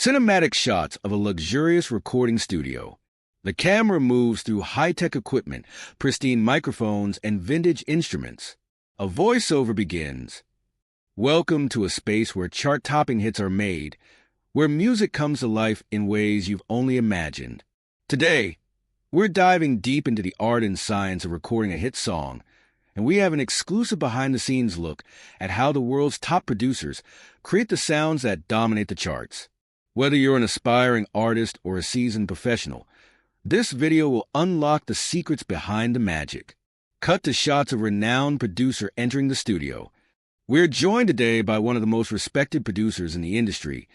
Cinematic shots of a luxurious recording studio. The camera moves through high-tech equipment, pristine microphones, and vintage instruments. A voiceover begins. Welcome to a space where chart-topping hits are made, where music comes to life in ways you've only imagined. Today, we're diving deep into the art and science of recording a hit song, and we have an exclusive behind-the-scenes look at how the world's top producers create the sounds that dominate the charts. Whether you're an aspiring artist or a seasoned professional, this video will unlock the secrets behind the magic. Cut to shots of renowned producer entering the studio. We're joined today by one of the most respected producers in the industry,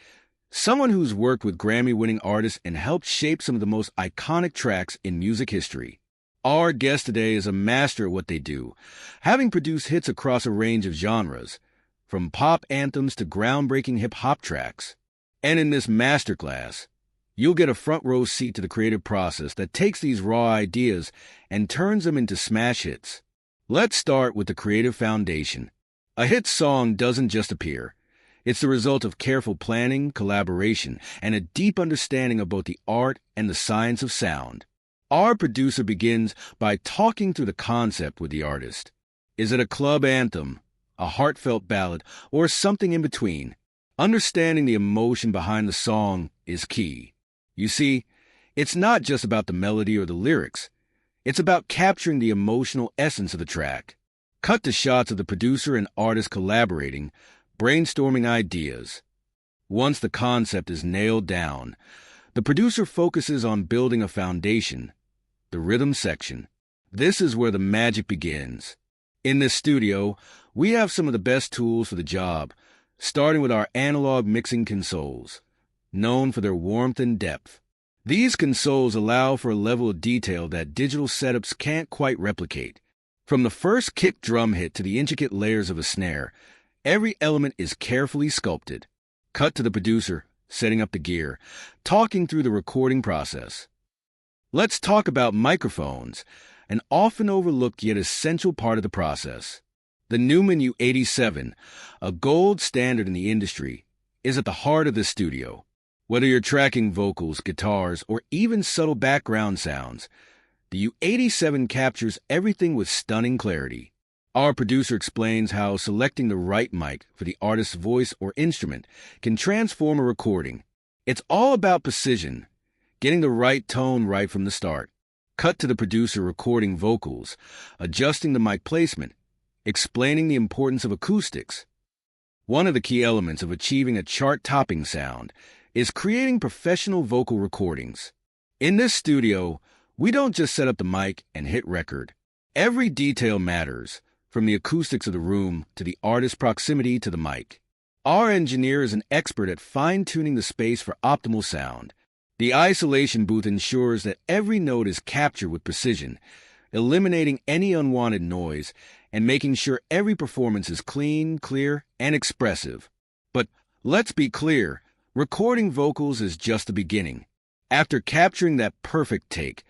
someone who's worked with Grammy-winning artists and helped shape some of the most iconic tracks in music history. Our guest today is a master at what they do, having produced hits across a range of genres, from pop anthems to groundbreaking hip-hop tracks. And in this masterclass, you'll get a front-row seat to the creative process that takes these raw ideas and turns them into smash hits. Let's start with the creative foundation. A hit song doesn't just appear. It's the result of careful planning, collaboration, and a deep understanding of both the art and the science of sound. Our producer begins by talking through the concept with the artist. Is it a club anthem, a heartfelt ballad, or something in between? Understanding the emotion behind the song is key. You see, it's not just about the melody or the lyrics. It's about capturing the emotional essence of the track. Cut to shots of the producer and artist collaborating, brainstorming ideas. Once the concept is nailed down, the producer focuses on building a foundation, the rhythm section. This is where the magic begins. In this studio, we have some of the best tools for the job, starting with our analog mixing consoles, known for their warmth and depth. These consoles allow for a level of detail that digital setups can't quite replicate. From the first kick drum hit to the intricate layers of a snare, every element is carefully sculpted. Cut to the producer, setting up the gear, talking through the recording process. Let's talk about microphones, an often overlooked yet essential part of the process. The Neumann U87, a gold standard in the industry, is at the heart of the studio. Whether you're tracking vocals, guitars, or even subtle background sounds, the U87 captures everything with stunning clarity. Our producer explains how selecting the right mic for the artist's voice or instrument can transform a recording. It's all about precision, getting the right tone right from the start. Cut to the producer recording vocals, adjusting the mic placement, explaining the importance of acoustics. One of the key elements of achieving a chart-topping sound is creating professional vocal recordings. In this studio, we don't just set up the mic and hit record. Every detail matters, from the acoustics of the room to the artist's proximity to the mic. Our engineer is an expert at fine-tuning the space for optimal sound. The isolation booth ensures that every note is captured with precision, eliminating any unwanted noise and making sure every performance is clean, clear, and expressive. But let's be clear, recording vocals is just the beginning. After capturing that perfect take,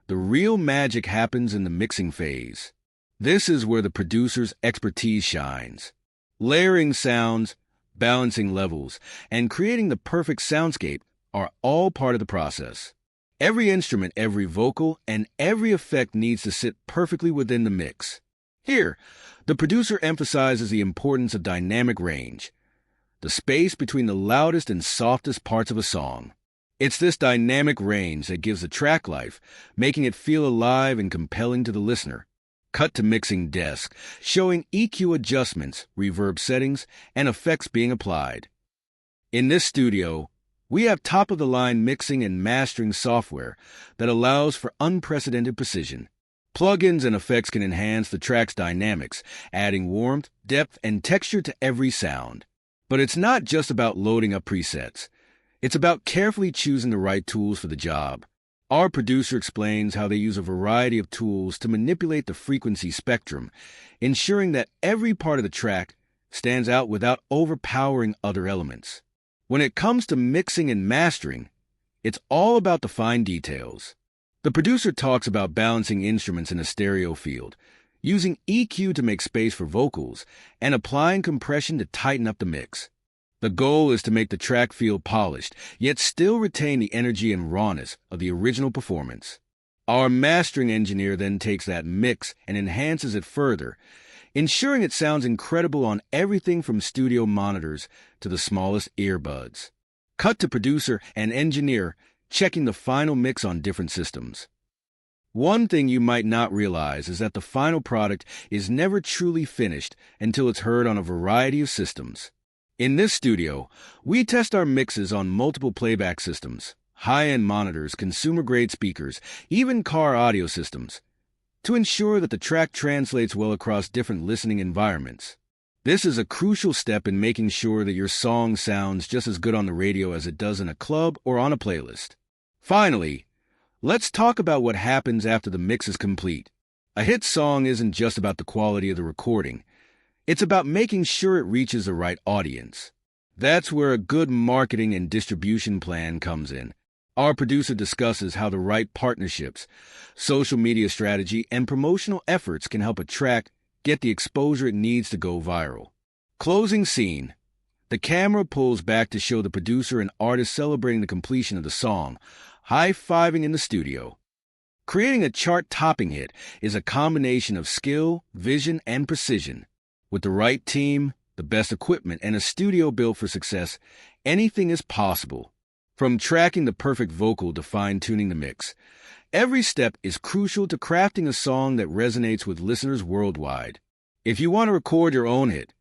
the real magic happens in the mixing phase. This is where the producer's expertise shines. Layering sounds, balancing levels, and creating the perfect soundscape are all part of the process. Every instrument, every vocal, and every effect needs to sit perfectly within the mix. Here, the producer emphasizes the importance of dynamic range, the space between the loudest and softest parts of a song. It's this dynamic range that gives the track life, making it feel alive and compelling to the listener. Cut to mixing desk, showing EQ adjustments, reverb settings, and effects being applied. In this studio, we have top-of-the-line mixing and mastering software that allows for unprecedented precision. Plugins and effects can enhance the track's dynamics, adding warmth, depth, and texture to every sound. But it's not just about loading up presets. It's about carefully choosing the right tools for the job. Our producer explains how they use a variety of tools to manipulate the frequency spectrum, ensuring that every part of the track stands out without overpowering other elements. When it comes to mixing and mastering, it's all about the fine details. The producer talks about balancing instruments in a stereo field, using EQ to make space for vocals, and applying compression to tighten up the mix. The goal is to make the track feel polished, yet still retain the energy and rawness of the original performance. Our mastering engineer then takes that mix and enhances it further, ensuring it sounds incredible on everything from studio monitors to the smallest earbuds. Cut to producer and engineer checking the final mix on different systems. One thing you might not realize is that the final product is never truly finished until it's heard on a variety of systems. In this studio, we test our mixes on multiple playback systems, high-end monitors, consumer-grade speakers, even car audio systems, to ensure that the track translates well across different listening environments. This is a crucial step in making sure that your song sounds just as good on the radio as it does in a club or on a playlist. Finally, let's talk about what happens after the mix is complete. A hit song isn't just about the quality of the recording. It's about making sure it reaches the right audience. That's where a good marketing and distribution plan comes in. Our producer discusses how the right partnerships, social media strategy, and promotional efforts can help a track get the exposure it needs to go viral. Closing scene. The camera pulls back to show the producer and artist celebrating the completion of the song, high-fiving in the studio. Creating a chart-topping hit is a combination of skill, vision, and precision. With the right team, the best equipment, and a studio built for success, anything is possible. From tracking the perfect vocal to fine-tuning the mix, every step is crucial to crafting a song that resonates with listeners worldwide. If you want to record your own hit,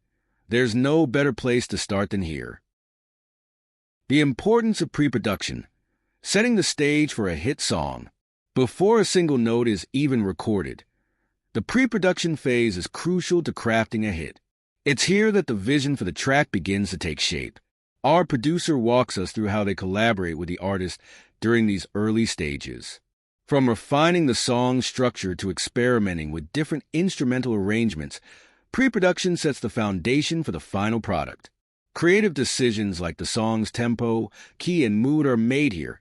there's no better place to start than here. The importance of pre-production, setting the stage for a hit song. Before a single note is even recorded, the pre-production phase is crucial to crafting a hit. It's here that the vision for the track begins to take shape. Our producer walks us through how they collaborate with the artist during these early stages. From refining the song structure to experimenting with different instrumental arrangements, pre-production sets the foundation for the final product. Creative decisions like the song's tempo, key, and mood are made here,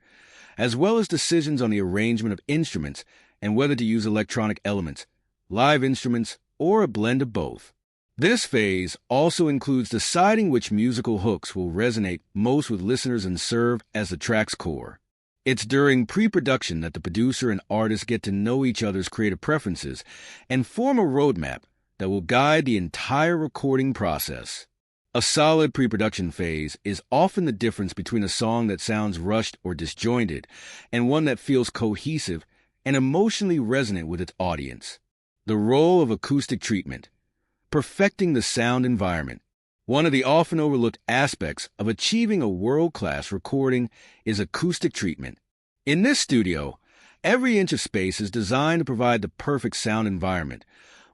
as well as decisions on the arrangement of instruments and whether to use electronic elements, live instruments, or a blend of both. This phase also includes deciding which musical hooks will resonate most with listeners and serve as the track's core. It's during pre-production that the producer and artist get to know each other's creative preferences and form a roadmap that will guide the entire recording process. A solid pre-production phase is often the difference between a song that sounds rushed or disjointed and one that feels cohesive and emotionally resonant with its audience. The role of acoustic treatment. Perfecting the sound environment. One of the often overlooked aspects of achieving a world-class recording is acoustic treatment. In this studio, every inch of space is designed to provide the perfect sound environment,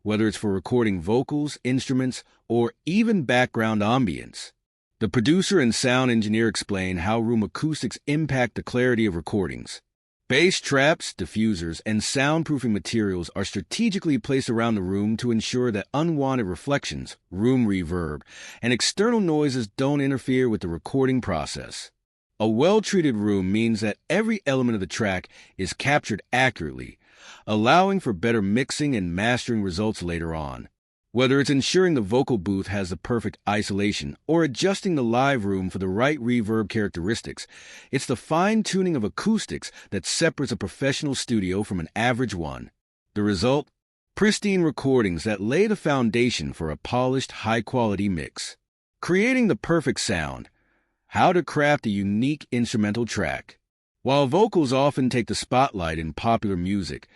whether it's for recording vocals, instruments, or even background ambience. The producer and sound engineer explain how room acoustics impact the clarity of recordings. Bass traps, diffusers, and soundproofing materials are strategically placed around the room to ensure that unwanted reflections, room reverb, and external noises don't interfere with the recording process. A well-treated room means that every element of the track is captured accurately, allowing for better mixing and mastering results later on. Whether it's ensuring the vocal booth has the perfect isolation or adjusting the live room for the right reverb characteristics, it's the fine-tuning of acoustics that separates a professional studio from an average one. The result? Pristine recordings that lay the foundation for a polished, high-quality mix. Creating the perfect sound. How to craft a unique instrumental track. While vocals often take the spotlight in popular music,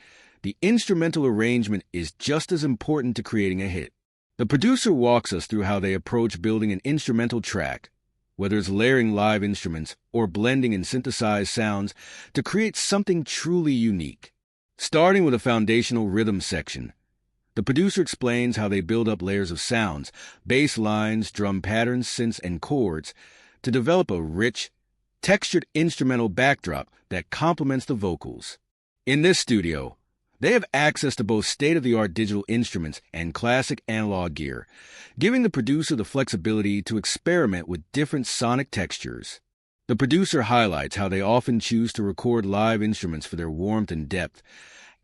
the instrumental arrangement is just as important to creating a hit. The producer walks us through how they approach building an instrumental track, whether it's layering live instruments or blending in synthesized sounds to create something truly unique. Starting with a foundational rhythm section, the producer explains how they build up layers of sounds, bass lines, drum patterns, synths, and chords to develop a rich, textured instrumental backdrop that complements the vocals. In this studio, they have access to both state-of-the-art digital instruments and classic analog gear, giving the producer the flexibility to experiment with different sonic textures. The producer highlights how they often choose to record live instruments for their warmth and depth,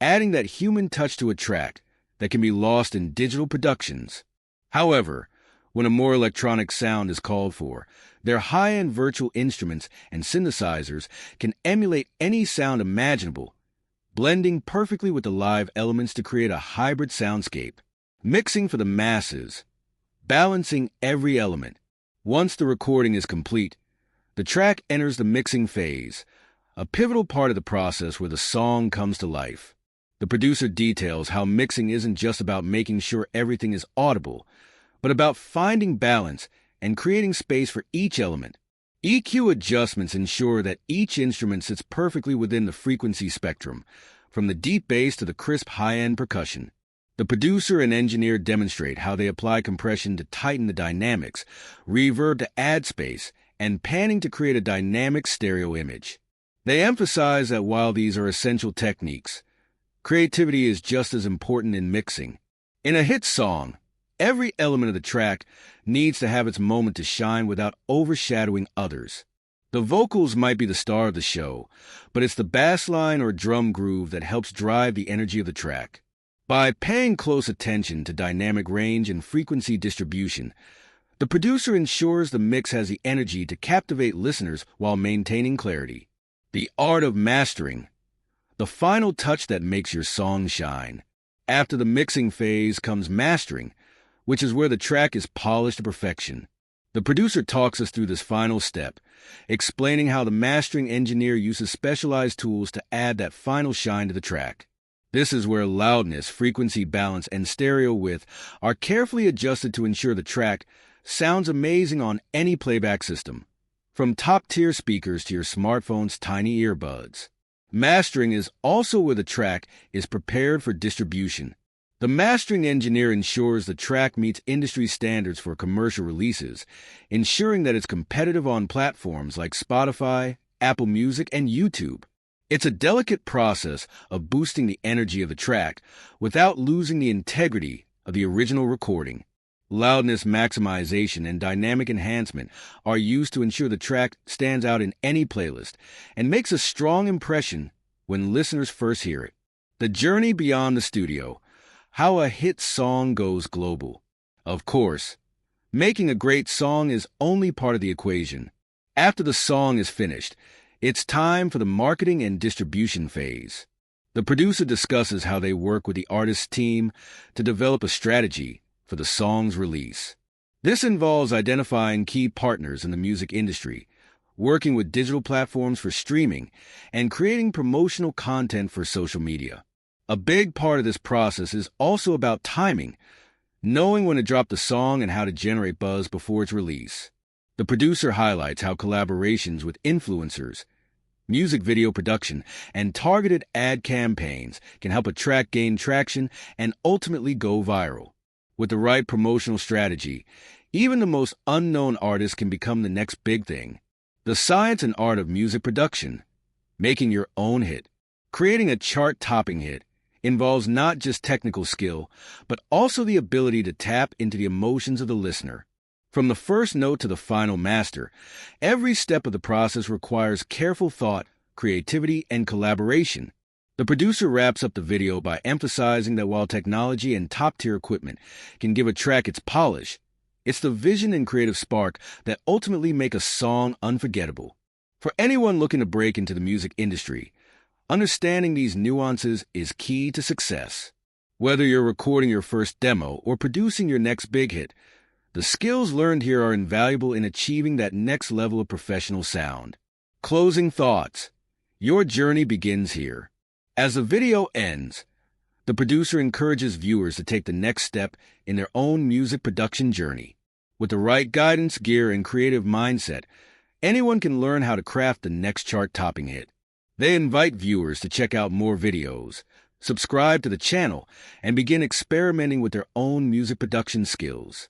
adding that human touch to a track that can be lost in digital productions. However, When a more electronic sound is called for, their high-end virtual instruments and synthesizers can emulate any sound imaginable, blending perfectly with the live elements to create a hybrid soundscape. Mixing for the masses, balancing every element. Once the recording is complete, the track enters the mixing phase, a pivotal part of the process where the song comes to life. The producer details how mixing isn't just about making sure everything is audible, but about finding balance and creating space for each element. EQ adjustments ensure that each instrument sits perfectly within the frequency spectrum, from the deep bass to the crisp high-end percussion. The producer and engineer demonstrate how they apply compression to tighten the dynamics, reverb to add space, and panning to create a dynamic stereo image. They emphasize that while these are essential techniques, creativity is just as important in mixing. In a hit song, every element of the track needs to have its moment to shine without overshadowing others. The vocals might be the star of the show, but it's the bass line or drum groove that helps drive the energy of the track. By paying close attention to dynamic range and frequency distribution, the producer ensures the mix has the energy to captivate listeners while maintaining clarity. The art of mastering, the final touch that makes your song shine. After the mixing phase comes mastering, which is where the track is polished to perfection. The producer talks us through this final step, explaining how the mastering engineer uses specialized tools to add that final shine to the track. This is where loudness, frequency balance, and stereo width are carefully adjusted to ensure the track sounds amazing on any playback system, from top-tier speakers to your smartphone's tiny earbuds. Mastering is also where the track is prepared for distribution. The mastering engineer ensures the track meets industry standards for commercial releases, ensuring that it's competitive on platforms like Spotify, Apple Music, and YouTube. It's a delicate process of boosting the energy of the track without losing the integrity of the original recording. Loudness maximization and dynamic enhancement are used to ensure the track stands out in any playlist and makes a strong impression when listeners first hear it. The journey beyond the studio, how a hit song goes global. Of course, making a great song is only part of the equation. After the song is finished, it's time for the marketing and distribution phase. The producer discusses how they work with the artist's team to develop a strategy for the song's release. This involves identifying key partners in the music industry, working with digital platforms for streaming, and creating promotional content for social media. A big part of this process is also about timing, knowing when to drop the song and how to generate buzz before its release. The producer highlights how collaborations with influencers, music video production, and targeted ad campaigns can help a track gain traction and ultimately go viral. With the right promotional strategy, even the most unknown artist can become the next big thing. The science and art of music production, making your own hit. Creating a chart-topping hit involves not just technical skill, but also the ability to tap into the emotions of the listener. From the first note to the final master, every step of the process requires careful thought, creativity, and collaboration. The producer wraps up the video by emphasizing that while technology and top-tier equipment can give a track its polish, it's the vision and creative spark that ultimately make a song unforgettable. For anyone looking to break into the music industry, understanding these nuances is key to success. Whether you're recording your first demo or producing your next big hit, the skills learned here are invaluable in achieving that next level of professional sound. Closing thoughts. Your journey begins here. As the video ends, the producer encourages viewers to take the next step in their own music production journey. With the right guidance, gear, and creative mindset, anyone can learn how to craft the next chart-topping hit. They invite viewers to check out more videos, subscribe to the channel, and begin experimenting with their own music production skills.